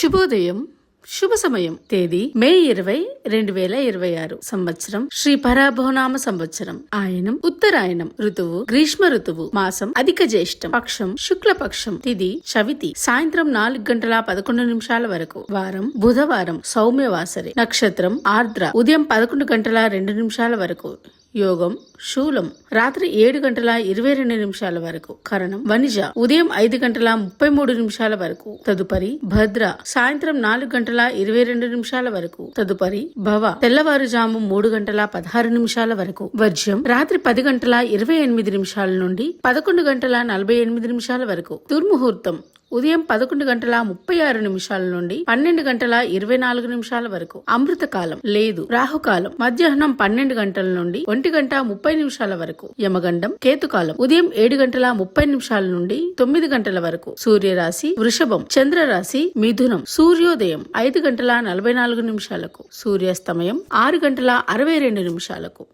శుభోదయం, శుభ సమయం. తేదీ మే 20, 2026. సంవత్సరం శ్రీ పరాభవనామ సంవత్సరం. ఆయనం ఉత్తరాయణం. ఋతువు గ్రీష్మ ఋతువు. మాసం అధిక జ్యేష్టం. పక్షం శుక్లపక్షం. తిథి చవితి. సాయంత్రం 4:11 వరకు. వారం బుధవారం. సౌమ్యవాసరి. నక్షత్రం ఆర్ద్ర. ఉదయం 11:02 వరకు. యోగం శూలం. రాత్రి 7:22 వరకు. కరణం వనిజ. ఉదయం 5:33 వరకు. తదుపరి భద్ర. సాయంత్రం 4:22 వరకు. తదుపరి భవ. తెల్లవారుజాము 3:16 వరకు. వర్జ్యం రాత్రి 10:28 నుండి 11:48 వరకు. దుర్ముహూర్తం ఉదయం 11:36 నుండి 12:24 వరకు. అమృతకాలం లేదు. రాహుకాలం మధ్యాహ్నం 12 గంటల నుండి 1:30 వరకు. యమగండం కేతుకాలం ఉదయం 7:30 నుండి 9 గంటల వరకు. సూర్యరాశి వృషభం. చంద్రరాశి మిథునం. సూర్యోదయం 5:44. సూర్యాస్తమయం 6:62.